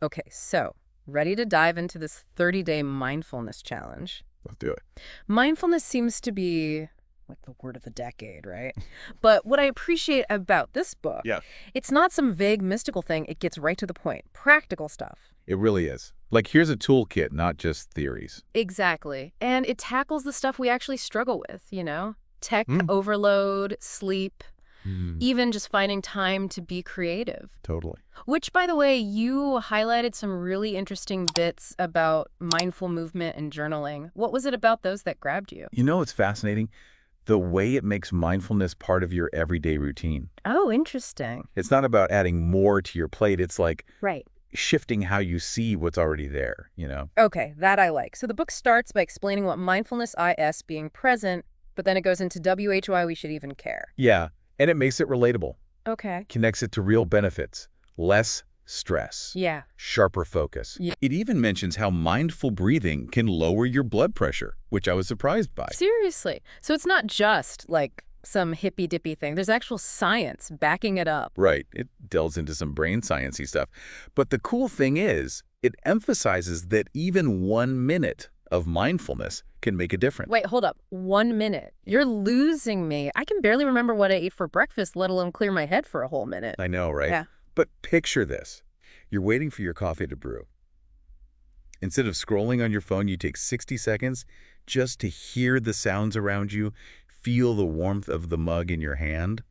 Okay, so ready to dive into this 30-day mindfulness challenge? Let's do it. Mindfulness seems to be like the word of the decade, right? But what I appreciate about this book, Yeah. it's not some vague mystical thing. It gets right to the point. Practical stuff. It really is. Like, here's a toolkit, not just theories. Exactly. And it tackles the stuff we actually struggle with, Tech Mm. overload, sleep, Mm, even just finding time to be creative. totally. Which, by the way, you highlighted some really interesting bits about mindful movement and journaling. What was it about those that grabbed you? You know what's fascinating? The way it makes mindfulness part of your everyday routine. Oh, interesting. It's not about adding more to your plate. It's like Right. shifting how you see what's already there, you know? Okay, that I like. So the book starts by explaining what mindfulness is, being present, but then it goes into why we should even care. Yeah, and it makes it relatable. Okay. Connects it to real benefits. Less stress. Yeah. Sharper focus. Yeah. It even mentions how mindful breathing can lower your blood pressure, which I was surprised by. Seriously. So it's not just like some hippy-dippy thing. There's actual science backing it up. Right. It delves into some brain sciencey stuff. But the cool thing is, it emphasizes that even 1 minute of mindfulness can make a difference. Wait, hold up. 1 minute. You're losing me. I can barely remember what I ate for breakfast, let alone clear my head for a whole minute. I know, right? Yeah. But picture this. You're waiting for your coffee to brew. Instead of scrolling on your phone, you take 60 seconds just to hear the sounds around you, feel the warmth of the mug in your hand.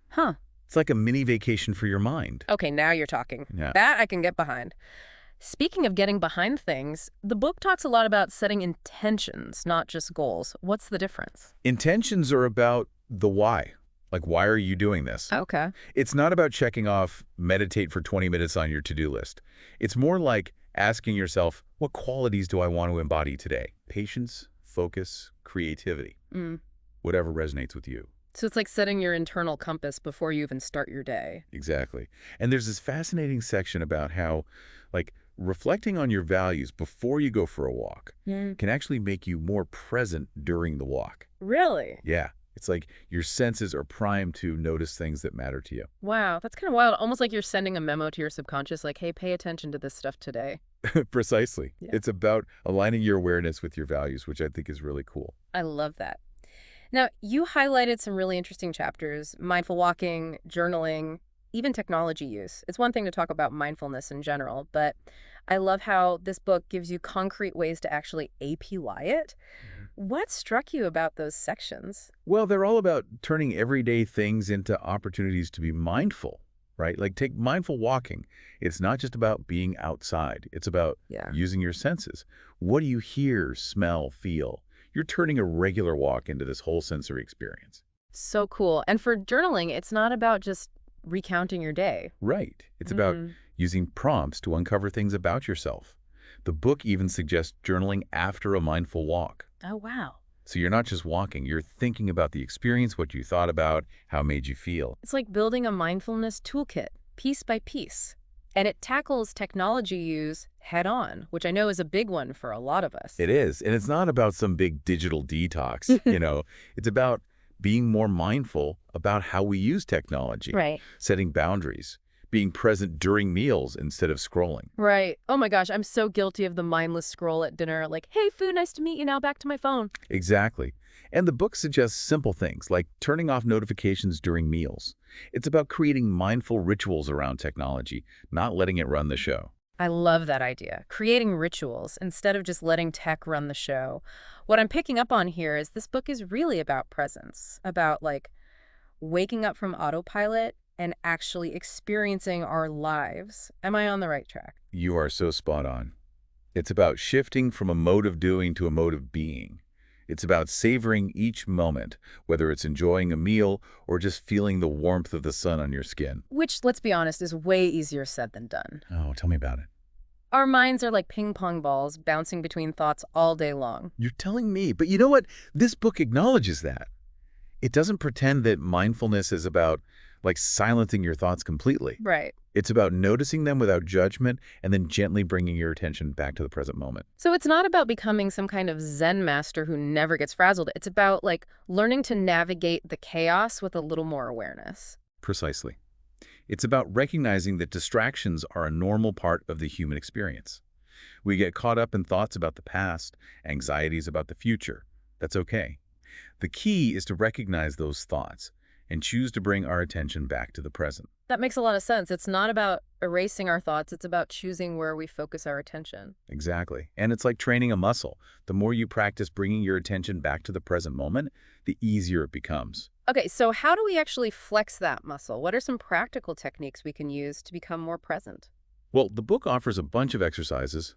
Huh. It's like a mini vacation for your mind. Okay, now you're talking. Yeah. That I can get behind. Speaking of getting behind things, the book talks a lot about setting intentions, not just goals. What's the difference? Intentions are about the why. Like, why are you doing this? Okay. It's not about checking off meditate for 20 minutes on your to-do list. It's more like asking yourself, what qualities do I want to embody today? Patience, focus, creativity, whatever resonates with you. So it's like setting your internal compass before you even start your day. Exactly. And there's this fascinating section about how, like, reflecting on your values before you go for a walk can actually make you more present during the walk. Really? Yeah. It's like your senses are primed to notice things that matter to you. Wow, that's kind of wild. Almost like you're sending a memo to your subconscious, like, hey, pay attention to this stuff today. Precisely. Yeah. It's about aligning your awareness with your values, which I think is really cool. I love that. Now, you highlighted some really interesting chapters: mindful walking, journaling, even technology use. It's one thing to talk about mindfulness in general, but I love how this book gives you concrete ways to actually APY it. What struck you about those sections? Well, they're all about turning everyday things into opportunities to be mindful, right? Like, take mindful walking. It's not just about being outside. It's about Yeah. using your senses. What do you hear, smell, feel? You're turning a regular walk into this whole sensory experience. So cool. And for journaling, it's not about just recounting your day. Right. It's about using prompts to uncover things about yourself. The book even suggests journaling after a mindful walk. Oh, wow. So you're not just walking, you're thinking about the experience, what you thought about, how it made you feel. It's like building a mindfulness toolkit, piece by piece. And it tackles technology use head on, which I know is a big one for a lot of us. It is. And it's not about some big digital detox, It's about being more mindful about how we use technology. Right. Setting boundaries. Being present during meals instead of scrolling. Right. Oh my gosh, I'm so guilty of the mindless scroll at dinner. Like, hey, food, nice to meet you. Now back to my phone. Exactly. And the book suggests simple things like turning off notifications during meals. It's about creating mindful rituals around technology, not letting it run the show. I love that idea. Creating rituals instead of just letting tech run the show. What I'm picking up on here is this book is really about presence, about like waking up from autopilot and actually experiencing our lives. Am I on the right track? You are so spot on. It's about shifting from a mode of doing to a mode of being. It's about savoring each moment, whether it's enjoying a meal or just feeling the warmth of the sun on your skin. Which, let's be honest, is way easier said than done. Oh, tell me about it. Our minds are like ping pong balls bouncing between thoughts all day long. You're telling me, but you know what? This book acknowledges that. It doesn't pretend that mindfulness is about, like, silencing your thoughts completely. Right. It's about noticing them without judgment and then gently bringing your attention back to the present moment. So it's not about becoming some kind of Zen master who never gets frazzled. It's about, like, learning to navigate the chaos with a little more awareness. Precisely. It's about recognizing that distractions are a normal part of the human experience. We get caught up in thoughts about the past, anxieties about the future. That's okay. The key is to recognize those thoughts and choose to bring our attention back to the present. That makes a lot of sense. It's not about erasing our thoughts, it's about choosing where we focus our attention. Exactly. And it's like training a muscle. The more you practice bringing your attention back to the present moment, the easier it becomes. Okay, so how do we actually flex that muscle? What are some practical techniques we can use to become more present? Well, the book offers a bunch of exercises,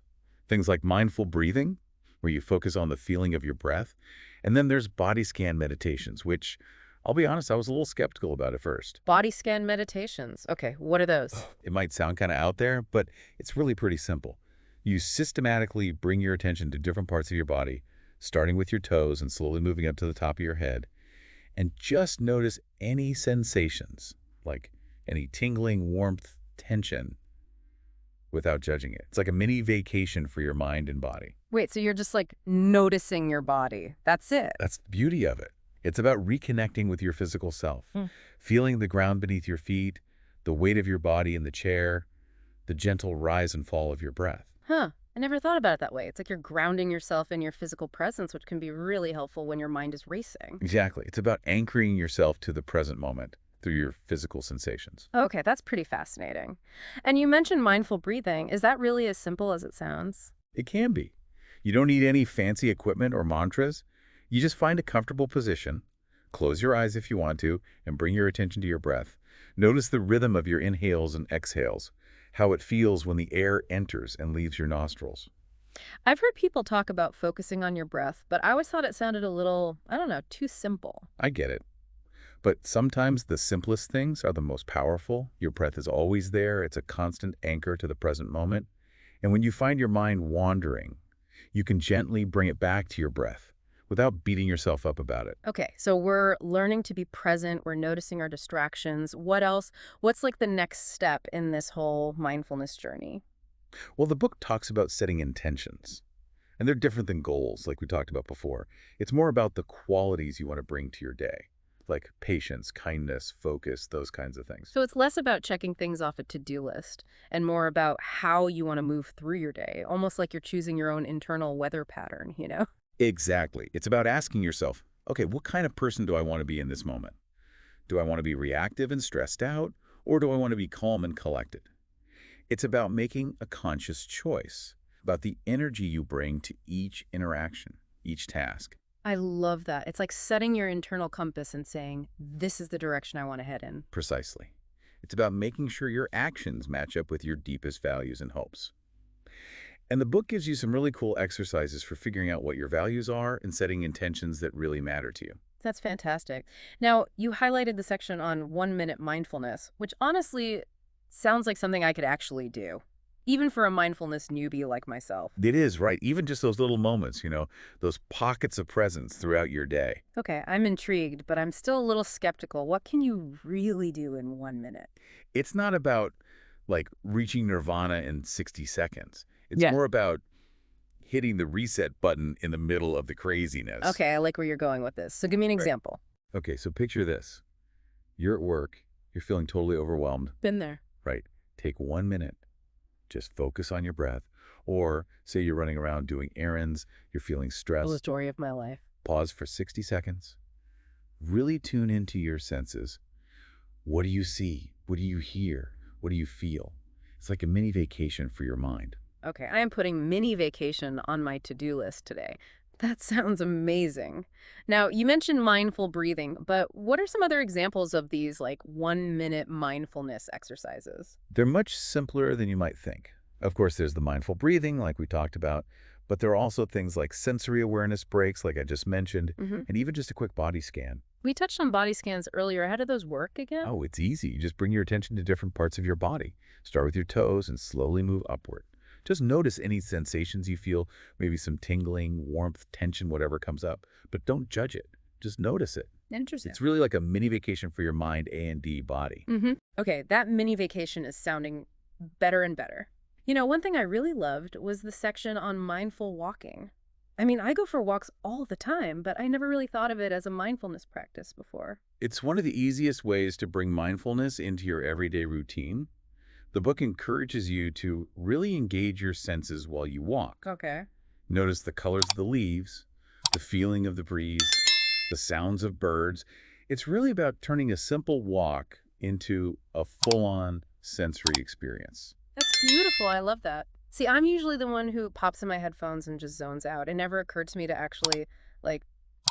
things like mindful breathing, where you focus on the feeling of your breath, and then there's body scan meditations, which, I'll be honest, I was a little skeptical about at first. Body scan meditations. Okay, what are those? It might sound kind of out there, but it's really pretty simple. You systematically bring your attention to different parts of your body, starting with your toes and slowly moving up to the top of your head, and just notice any sensations, like any tingling, warmth, tension, without judging it. It's like a mini vacation for your mind and body. Wait, so you're just like noticing your body. That's it. That's the beauty of it. It's about reconnecting with your physical self, Hmm. feeling the ground beneath your feet, the weight of your body in the chair, the gentle rise and fall of your breath. Huh. I never thought about it that way. It's like you're grounding yourself in your physical presence, which can be really helpful when your mind is racing. Exactly. It's about anchoring yourself to the present moment through your physical sensations. Okay, that's pretty fascinating. And you mentioned mindful breathing. Is that really as simple as it sounds? It can be. You don't need any fancy equipment or mantras. You just find a comfortable position, close your eyes if you want to, and bring your attention to your breath. Notice the rhythm of your inhales and exhales, how it feels when the air enters and leaves your nostrils. I've heard people talk about focusing on your breath, but I always thought it sounded a little, I don't know, too simple. I get it. But sometimes the simplest things are the most powerful. Your breath is always there. It's a constant anchor to the present moment. And when you find your mind wandering, you can gently bring it back to your breath without beating yourself up about it. Okay, so we're learning to be present, we're noticing our distractions. What else? What's like the next step in this whole mindfulness journey? Well, the book talks about setting intentions. And they're different than goals, like we talked about before. It's more about the qualities you want to bring to your day, like patience, kindness, focus, those kinds of things. So it's less about checking things off a to-do list and more about how you want to move through your day, almost like you're choosing your own internal weather pattern, you know? Exactly. It's about asking yourself, okay, what kind of person do I want to be in this moment? Do I want to be reactive and stressed out, or do I want to be calm and collected? It's about making a conscious choice, about the energy you bring to each interaction, each task. I love that. It's like setting your internal compass and saying, this is the direction I want to head in. Precisely. It's about making sure your actions match up with your deepest values and hopes. And the book gives you some really cool exercises for figuring out what your values are and setting intentions that really matter to you. That's fantastic. Now, you highlighted the section on 1-minute mindfulness, which honestly sounds like something I could actually do, even for a mindfulness newbie like myself. It is, right? Even just those little moments, those pockets of presence throughout your day. Okay, I'm intrigued, but I'm still a little skeptical. What can you really do in 1 minute? It's not about, like, reaching nirvana in 60 seconds. It's Yeah. more about hitting the reset button in the middle of the craziness. Okay, I like where you're going with this. So give me an Right. example. Okay, so picture this. You're at work. You're feeling totally overwhelmed. Been there. Right. Take 1 minute. Just focus on your breath. Or say you're running around doing errands. You're feeling The stressed. story of my life. Pause for 60 seconds. Really tune into your senses. What do you see? What do you hear? What do you feel? It's like a mini vacation for your mind. Okay, I am putting mini vacation on my to-do list today. That sounds amazing. Now, you mentioned mindful breathing, but what are some other examples of these like 1-minute mindfulness exercises? They're much simpler than you might think. Of course, there's the mindful breathing, like we talked about, but there are also things like sensory awareness breaks, like I just mentioned, Hmm. and even just a quick body scan. We touched on body scans earlier. How do those work again? Oh, it's easy. You just bring your attention to different parts of your body. Start with your toes and slowly move upward. Just notice any sensations you feel, maybe some tingling, warmth, tension, whatever comes up, but don't judge it. Just notice it. Interesting. It's really like a mini vacation for your mind and body. Okay, that mini vacation is sounding better and better. You know, one thing I really loved was the section on mindful walking. I mean, I go for walks all the time, but I never really thought of it as a mindfulness practice before. It's one of the easiest ways to bring mindfulness into your everyday routine. The book encourages you to really engage your senses while you walk. Okay. Notice the colors of the leaves, the feeling of the breeze, the sounds of birds. It's really about turning a simple walk into a full-on sensory experience. That's beautiful. I love that. See, I'm usually the one who pops in my headphones and just zones out. It never occurred to me to actually, like,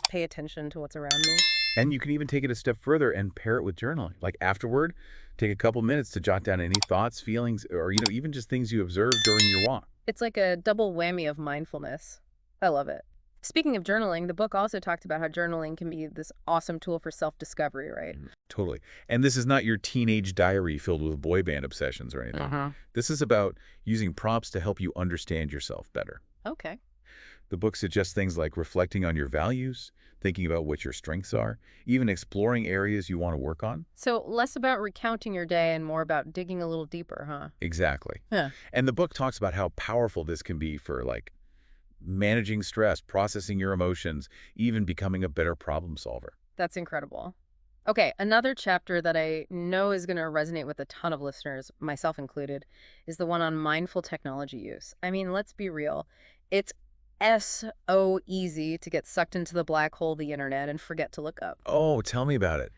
pay attention to what's around me. And you can even take it a step further and pair it with journaling. Like afterward, take a couple minutes to jot down any thoughts, feelings, or even just things you observed during your walk. It's like a double whammy of mindfulness. I love it. Speaking of journaling, the book also talked about how journaling can be this awesome tool for self-discovery, right? Totally. And this is not your teenage diary filled with boy band obsessions or anything. This is about using prompts to help you understand yourself better. Okay. The book suggests things like reflecting on your values, thinking about what your strengths are, even exploring areas you want to work on. So less about recounting your day and more about digging a little deeper, huh? Exactly. Yeah. And the book talks about how powerful this can be for like managing stress, processing your emotions, even becoming a better problem solver. That's incredible. Okay, another chapter that I know is going to resonate with a ton of listeners, myself included, is the one on mindful technology use. I mean, let's be real. It's so easy to get sucked into the black hole, the internet, and forget to look up. Oh, tell me about it.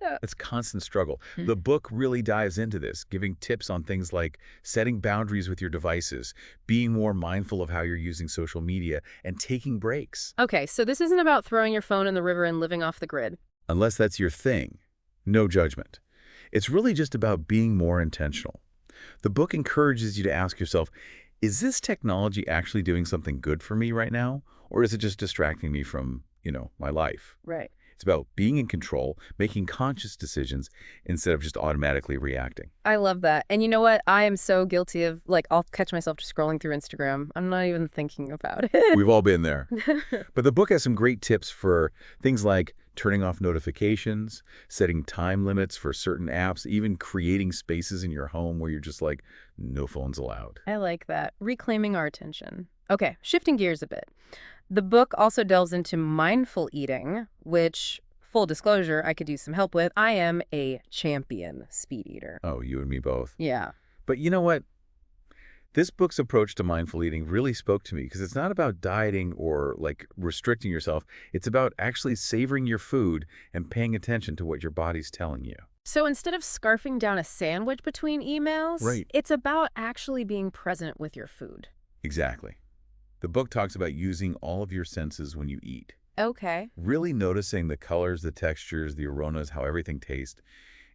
Yeah. It's constant struggle. Hmm. The book really dives into this, giving tips on things like setting boundaries with your devices, being more mindful of how you're using social media, and taking breaks. Okay, so this isn't about throwing your phone in the river and living off the grid. Unless that's your thing. No judgment. It's really just about being more intentional. The book encourages you to ask yourself, is this technology actually doing something good for me right now? Or is it just distracting me from, my life? Right. It's about being in control, making conscious decisions instead of just automatically reacting. I love that. And you know what? I am so guilty of, like, I'll catch myself just scrolling through Instagram. I'm not even thinking about it. We've all been there. But the book has some great tips for things like turning off notifications, setting time limits for certain apps, even creating spaces in your home where you're just like, no phones allowed. I like that. Reclaiming our attention. Okay, shifting gears a bit. The book also delves into mindful eating, which, full disclosure, I could use some help with. I am a champion speed eater. Oh, you and me both. Yeah. But you know what? This book's approach to mindful eating really spoke to me because it's not about dieting or like restricting yourself. It's about actually savoring your food and paying attention to what your body's telling you. So instead of scarfing down a sandwich between emails, Right. it's about actually being present with your food. Exactly. The book talks about using all of your senses when you eat. Okay. Really noticing the colors, the textures, the aromas, how everything tastes.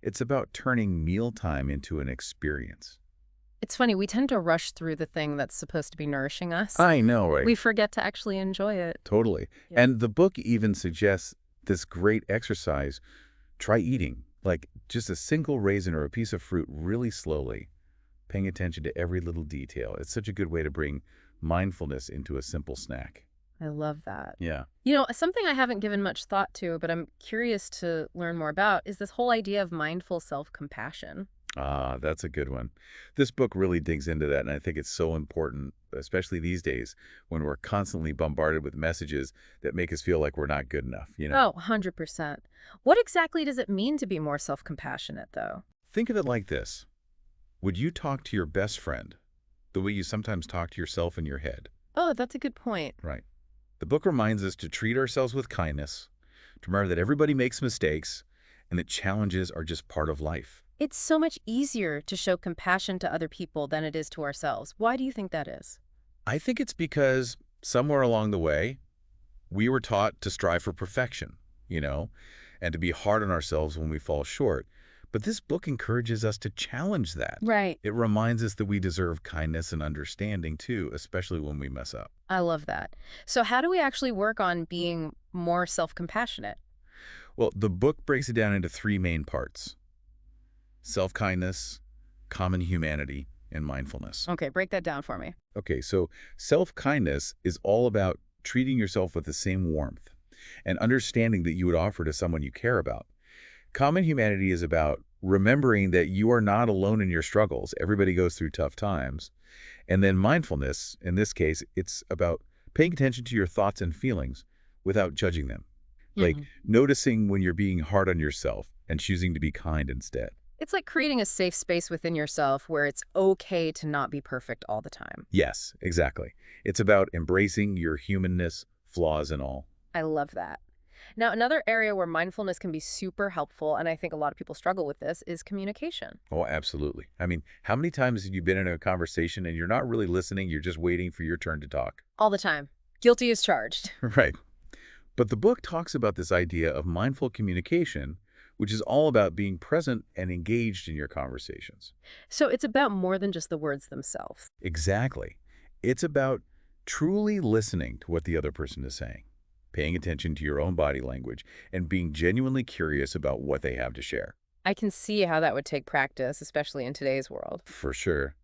It's about turning mealtime into an experience. It's funny, we tend to rush through the thing that's supposed to be nourishing us. I know, right? We forget to actually enjoy it. Totally. Yeah. And the book even suggests this great exercise. Try eating, like just a single raisin or a piece of fruit really slowly, paying attention to every little detail. It's such a good way to bring mindfulness into a simple snack. I love that. Yeah. You know, something I haven't given much thought to, but I'm curious to learn more about, is this whole idea of mindful self-compassion. Ah, that's a good one. This book really digs into that, and I think it's so important, especially these days when we're constantly bombarded with messages that make us feel like we're not good enough. Oh, 100%. What exactly does it mean to be more self-compassionate, though? Think of it like this. Would you talk to your best friend the way you sometimes talk to yourself in your head? Oh, that's a good point. Right. The book reminds us to treat ourselves with kindness, to remember that everybody makes mistakes, and that challenges are just part of life. It's so much easier to show compassion to other people than it is to ourselves. Why do you think that is? I think it's because somewhere along the way, we were taught to strive for perfection, and to be hard on ourselves when we fall short. But this book encourages us to challenge that. Right. It reminds us that we deserve kindness and understanding, too, especially when we mess up. I love that. So how do we actually work on being more self-compassionate? Well, the book breaks it down into three main parts: self-kindness, common humanity, and mindfulness. Okay, break that down for me. Okay, so self-kindness is all about treating yourself with the same warmth and understanding that you would offer to someone you care about. Common humanity is about remembering that you are not alone in your struggles. Everybody goes through tough times. And then mindfulness, in this case, it's about Paying attention to your thoughts and feelings without judging them. Like Hmm. noticing when you're being hard on yourself and choosing to be kind instead. It's like creating a safe space within yourself where it's okay to not be perfect all the time. Yes, exactly. It's about embracing your humanness, flaws and all. I love that. Now, another area where mindfulness can be super helpful, and I think a lot of people struggle with this, is communication. Oh, absolutely. I mean, how many times have you been in a conversation and you're not really listening, you're just waiting for your turn to talk? All the time. Guilty as charged. Right. But the book talks about this idea of mindful communication, which is all about being present and engaged in your conversations. So it's about more than just the words themselves. Exactly. It's about truly listening to what the other person is saying, paying attention to your own body language, and being genuinely curious about what they have to share. I can see how that would take practice, especially in today's world. For sure.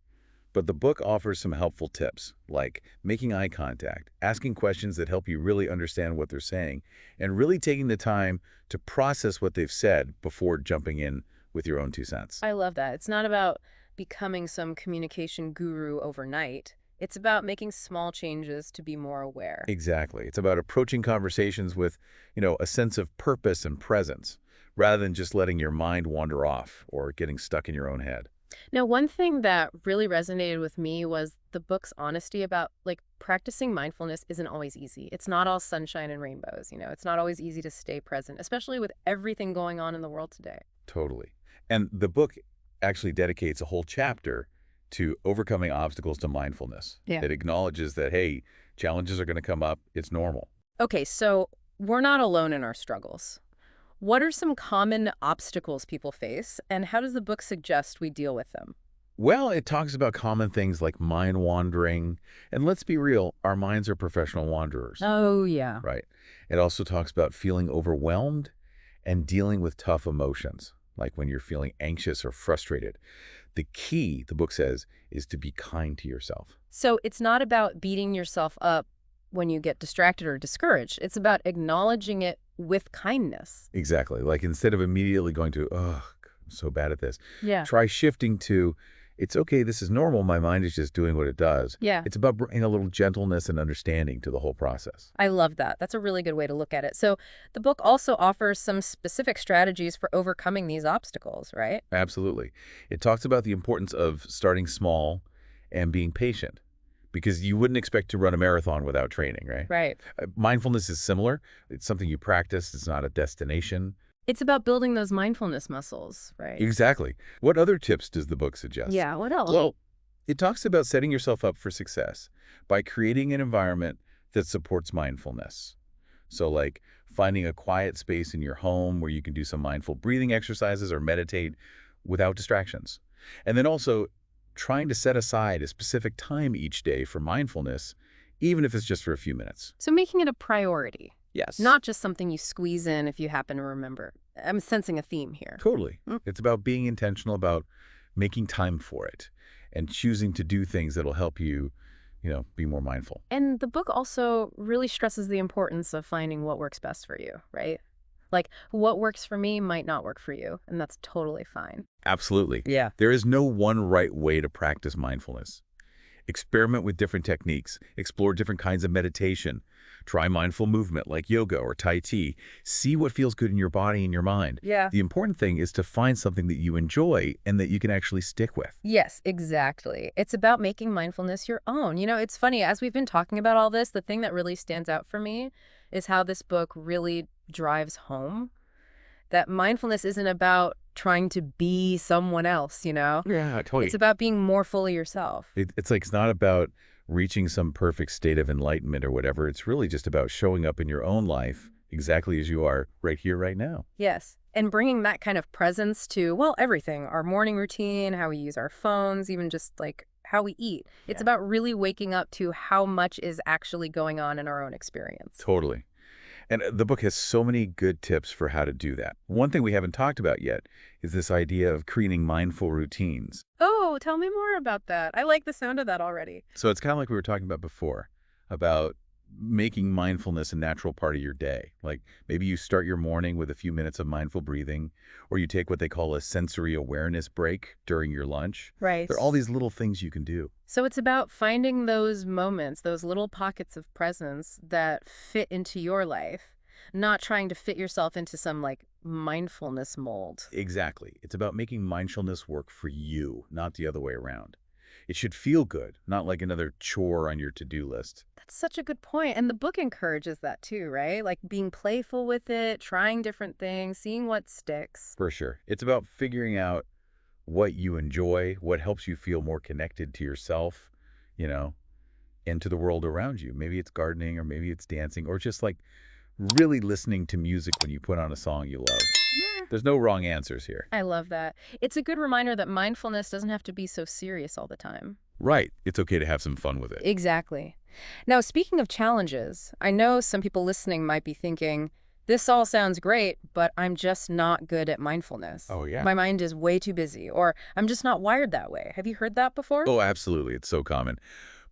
But the book offers some helpful tips, like making eye contact, asking questions that help you really understand what they're saying, and really taking the time to process what they've said before jumping in with your own 2 cents. I love that. It's not about becoming some communication guru overnight. It's about making small changes to be more aware. Exactly. It's about approaching conversations with, a sense of purpose and presence, rather than just letting your mind wander off or getting stuck in your own head. Now, one thing that really resonated with me was the book's honesty about practicing mindfulness isn't always easy. It's not all sunshine and rainbows. It's not always easy to stay present, especially with everything going on in the world today. Totally. And the book actually dedicates a whole chapter to overcoming obstacles to mindfulness. Yeah. It acknowledges that, hey, challenges are going to come up. It's normal. Okay, so we're not alone in our struggles. What are some common obstacles people face, and how does the book suggest we deal with them? Well, it talks about common things like mind wandering. And let's be real, our minds are professional wanderers, Oh, yeah. right? It also talks about feeling overwhelmed and dealing with tough emotions, like when you're feeling anxious or frustrated. The key, the book says, is to be kind to yourself. So it's not about beating yourself up when you get distracted or discouraged. It's about acknowledging it with kindness. Exactly. Like instead of immediately going to, oh, I'm so bad at this, Yeah. try shifting to, it's okay, this is normal. My mind is just doing what it does. Yeah. It's about bringing a little gentleness and understanding to the whole process. I love that. That's a really good way to look at it. So the book also offers some specific strategies for overcoming these obstacles, right? Absolutely. It talks about the importance of starting small and being patient because you wouldn't expect to run a marathon without training, right? Right. Mindfulness is similar. It's something you practice. It's not a destination. It's about building those mindfulness muscles, right? Exactly. What other tips does the book suggest? Yeah, what else? Well, it talks about setting yourself up for success by creating an environment that supports mindfulness. So like finding a quiet space in your home where you can do some mindful breathing exercises or meditate without distractions. And then also trying to set aside a specific time each day for mindfulness, even if it's just for a few minutes. So making it a priority, Yes. not just something you squeeze in if you happen to remember. I'm sensing a theme here. Totally. Mm. It's about being intentional about making time for it and choosing to do things that'll help you, be more mindful. And the book also really stresses the importance of finding what works best for you, right? Like what works for me might not work for you, and that's totally fine. Absolutely. Yeah. There is no one right way to practice mindfulness. Experiment with different techniques, explore different kinds of meditation, try mindful movement like yoga or Tai Chi, see what feels good in your body and your mind. Yeah. The important thing is to find something that you enjoy and that you can actually stick with. Yes, exactly. It's about making mindfulness your own. It's funny, as we've been talking about all this, the thing that really stands out for me is how this book really drives home that mindfulness isn't about trying to be someone else. Yeah, totally. It's about being more fully yourself. It's like it's not about reaching some perfect state of enlightenment or whatever. It's really just about showing up in your own life exactly as you are right here, right now. Yes. And bringing that kind of presence to, well, everything, our morning routine, how we use our phones, even just how we eat. It's about really waking up to how much is actually going on in our own experience. Totally. And the book has so many good tips for how to do that. One thing we haven't talked about yet is this idea of creating mindful routines. Oh, tell me more about that. I like the sound of that already. So it's kind of like we were talking about before, about making mindfulness a natural part of your day. Like maybe you start your morning with a few minutes of mindful breathing, or you take what they call a sensory awareness break during your lunch. Right. There are all these little things you can do. So it's about finding those moments, those little pockets of presence that fit into your life, not trying to fit yourself into some like mindfulness mold. Exactly. It's about making mindfulness work for you, not the other way around. It should feel good, not like another chore on your to-do list. That's such a good point. And the book encourages that too, right? Like being playful with it, trying different things, seeing what sticks. For sure. It's about figuring out what you enjoy, what helps you feel more connected to yourself, you know, and to the world around you. Maybe it's gardening or maybe it's dancing or just like really listening to music when you put on a song you love. Mm, There's no wrong answers here. I love that. It's a good reminder that mindfulness doesn't have to be so serious all the time. Right. It's okay to have some fun with it. Exactly. Now, speaking of challenges, I know some people listening might be thinking, this all sounds great, but I'm just not good at mindfulness. Oh, yeah. My mind is way too busy, or I'm just not wired that way. Have you heard that before? Oh, absolutely. It's so common.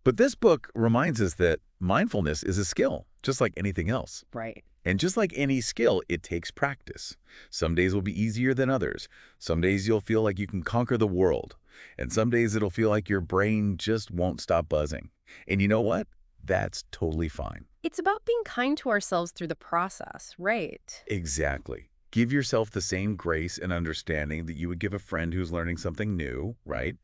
But this book reminds us that mindfulness is a skill, just like anything else. Right. And just like any skill, it takes practice. Some days will be easier than others. Some days you'll feel like you can conquer the world. And some days it'll feel like your brain just won't stop buzzing. And you know what? That's totally fine. It's about being kind to ourselves through the process, right? Exactly. Give yourself the same grace and understanding that you would give a friend who's learning something new, right?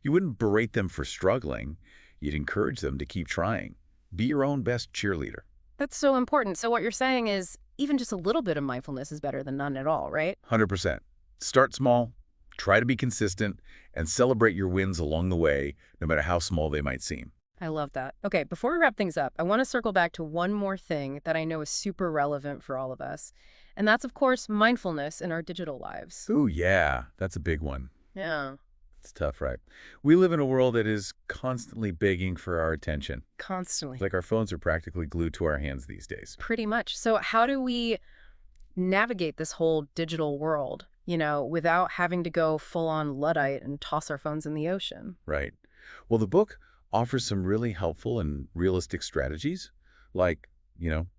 You wouldn't berate them for struggling. You'd encourage them to keep trying. Be your own best cheerleader. That's so important. So what you're saying is even just a little bit of mindfulness is better than none at all, right? 100%. Start small, try to be consistent, and celebrate your wins along the way, no matter how small they might seem. I love that. Okay, before we wrap things up, I want to circle back to one more thing that I know is super relevant for all of us. And that's, of course, mindfulness in our digital lives. Ooh, yeah, that's a big one. Yeah, It's tough, right? We live in a world that is constantly begging for our attention. constantly. It's like our phones are practically glued to our hands these days. Pretty much. So how do we navigate this whole digital world, without having to go full on Luddite and toss our phones in the ocean? Right. Well, the book offers some really helpful and realistic strategies, like,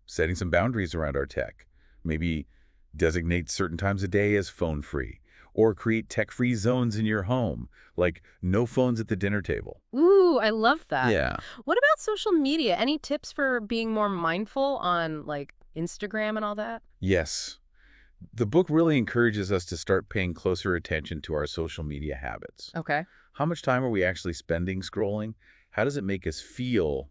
setting some boundaries around our tech. Maybe designate certain times a day as phone-free, or create tech-free zones in your home, like no phones at the dinner table. Ooh, I love that. Yeah. What about social media? Any tips for being more mindful on like Instagram and all that? Yes. The book really encourages us to start paying closer attention to our social media habits. Okay. How much time are we actually spending scrolling? How does it make us feel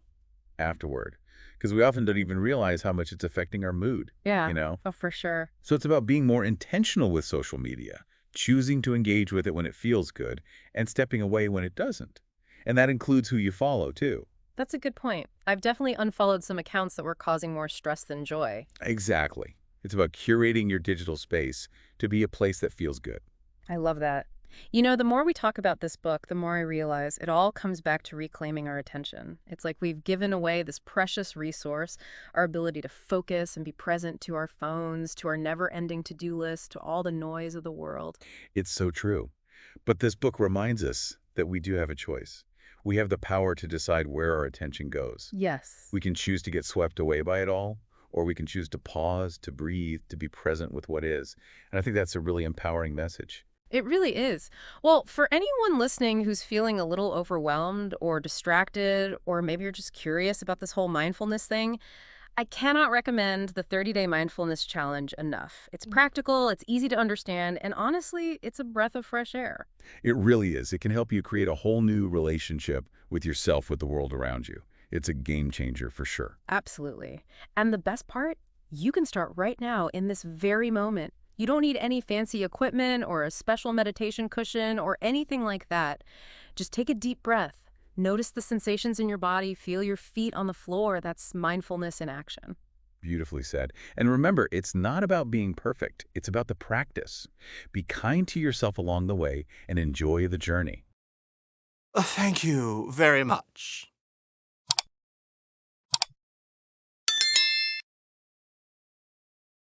afterward? Because we often don't even realize how much it's affecting our mood, Yeah. you know? Oh, for sure. So it's about being more intentional with social media, choosing to engage with it when it feels good, and stepping away when it doesn't. And that includes who you follow, too. That's a good point. I've definitely unfollowed some accounts that were causing more stress than joy. Exactly. It's about curating your digital space to be a place that feels good. I love that. The more we talk about this book, the more I realize it all comes back to reclaiming our attention. It's like we've given away this precious resource, our ability to focus and be present to our phones, to our never-ending to-do list, to all the noise of the world. It's so true. But this book reminds us that we do have a choice. We have the power to decide where our attention goes. Yes. We can choose to get swept away by it all, or we can choose to pause, to breathe, to be present with what is. And I think that's a really empowering message. It really is. Well, for anyone listening who's feeling a little overwhelmed or distracted, or maybe you're just curious about this whole mindfulness thing, I cannot recommend the 30-day mindfulness challenge enough. It's practical, it's easy to understand, and honestly, it's a breath of fresh air. It really is. It can help you create a whole new relationship with yourself, with the world around you. It's a game changer for sure. Absolutely. And the best part, you can start right now in this very moment. You don't need any fancy equipment or a special meditation cushion or anything like that. Just take a deep breath. Notice the sensations in your body. Feel your feet on the floor. That's mindfulness in action. Beautifully said. And remember, it's not about being perfect. It's about the practice. Be kind to yourself along the way and enjoy the journey. Thank you very much.